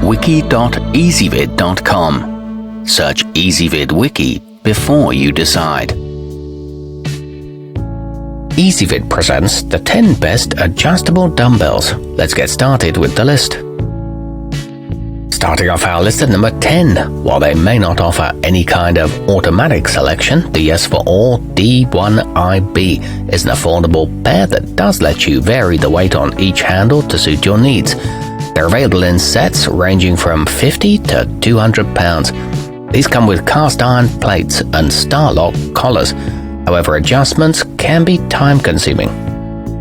wiki.ezvid.com. Search Ezvid Wiki before you decide. Ezvid presents the 10 best adjustable dumbbells. Let's get started with the list. Starting off our list at number 10. While they may not offer any kind of automatic selection, the Yes4All D1IB is an affordable pair that does let you vary the weight on each handle to suit your needs. They're available in sets ranging from 50 to 200 pounds. These come with cast iron plates and Starlock collars. However, adjustments can be time-consuming.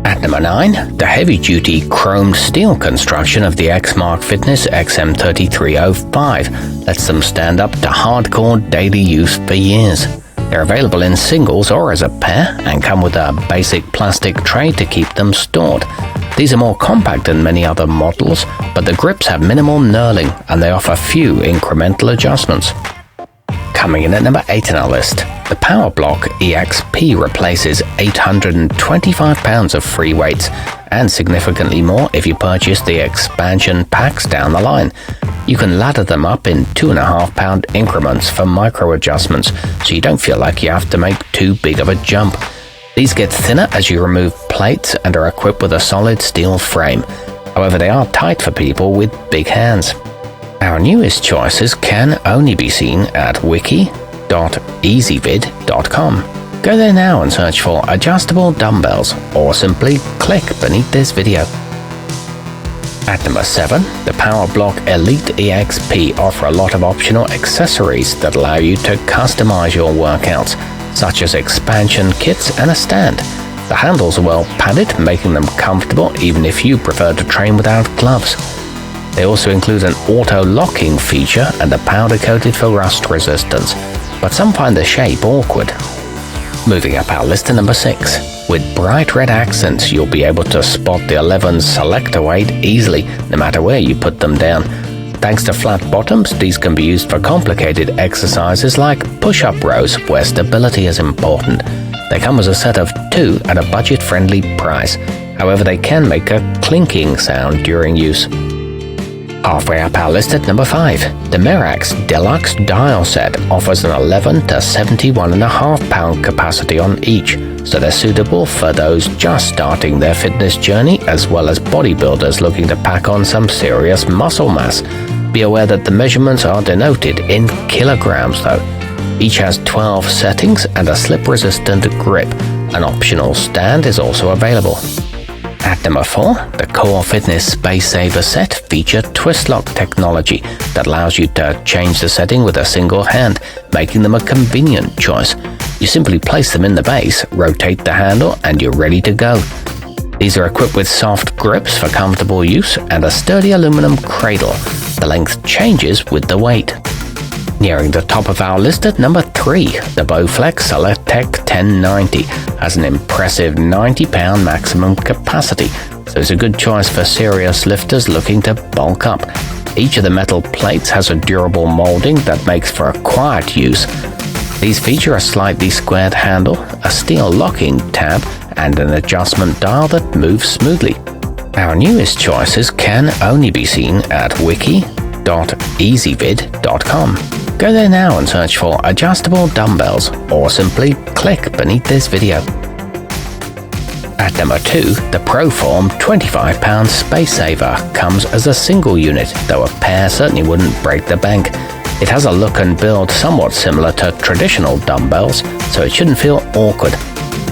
At number 9, the heavy-duty chromed steel construction of the Exmark Fitness XM3305 lets them stand up to hardcore daily use for years. They're available in singles or as a pair and come with a basic plastic tray to keep them stored. These are more compact than many other models, but the grips have minimal knurling and they offer few incremental adjustments. Coming in at number 8 on our list, the PowerBlock EXP replaces 825 pounds of free weights and significantly more if you purchase the expansion packs down the line. You can ladder them up in 2.5 pound increments for micro adjustments, so you don't feel like you have to make too big of a jump. These get thinner as you remove plates and are equipped with a solid steel frame. However, they are tight for people with big hands. Our newest choices can only be seen at wiki.ezvid.com. Go there now and search for adjustable dumbbells or simply click beneath this video. At number 7, the PowerBlock Elite EXP offer a lot of optional accessories that allow you to customize your workouts, such as expansion kits and a stand. The handles are well padded, making them comfortable even if you prefer to train without gloves. They also include an auto-locking feature and are powder-coated for rust resistance, but some find the shape awkward. Moving up our list to number 6. With bright red accents, you'll be able to spot the 11's selector weight easily, no matter where you put them down. Thanks to flat bottoms, these can be used for complicated exercises like push-up rows, where stability is important. They come as a set of 2 at a budget-friendly price. However, they can make a clinking sound during use. Halfway up our list at number 5, the Merax Deluxe Dial Set offers an 11 to 71.5 pound capacity on each, so they're suitable for those just starting their fitness journey as well as bodybuilders looking to pack on some serious muscle mass. Be aware that the measurements are denoted in kilograms though. Each has 12 settings and a slip-resistant grip. An optional stand is also available. At number 4, the Core Fitness Space Saver set feature twist lock technology that allows you to change the setting with a single hand, making them a convenient choice. You simply place them in the base, rotate the handle, and you're ready to go. These are equipped with soft grips for comfortable use and a sturdy aluminum cradle. The length changes with the weight. Nearing the top of our list at number 3, the Bowflex Selectech 1090 has an impressive 90 pound maximum capacity, so it's a good choice for serious lifters looking to bulk up. Each of the metal plates has a durable molding that makes for a quiet use. These feature a slightly squared handle, a steel locking tab, and an adjustment dial that moves smoothly. Our newest choices can only be seen at wiki.ezvid.com. Go there now and search for adjustable dumbbells or simply click beneath this video. At number 2, the Proform 25 pound Space Saver comes as a single unit, though a pair certainly wouldn't break the bank. It has a look and build somewhat similar to traditional dumbbells, so it shouldn't feel awkward.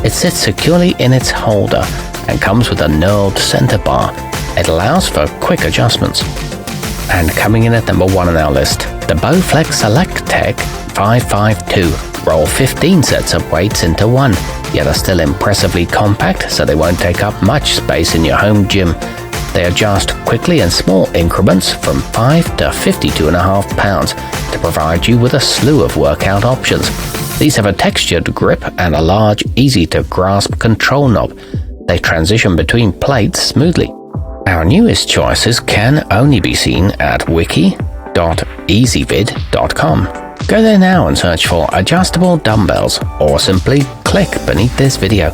It sits securely in its holder and comes with a knurled center bar. It allows for quick adjustments. And coming in at number 1 on our list, the Bowflex Selectech 552 roll 15 sets of weights into one, yet are still impressively compact, so they won't take up much space in your home gym. They adjust quickly in small increments from 5 to 52.5 pounds to provide you with a slew of workout options. These have a textured grip and a large, easy-to-grasp control knob. They transition between plates smoothly. Our newest choices can only be seen at wiki.ezvid.com. Go there now and search for adjustable dumbbells or simply click beneath this video.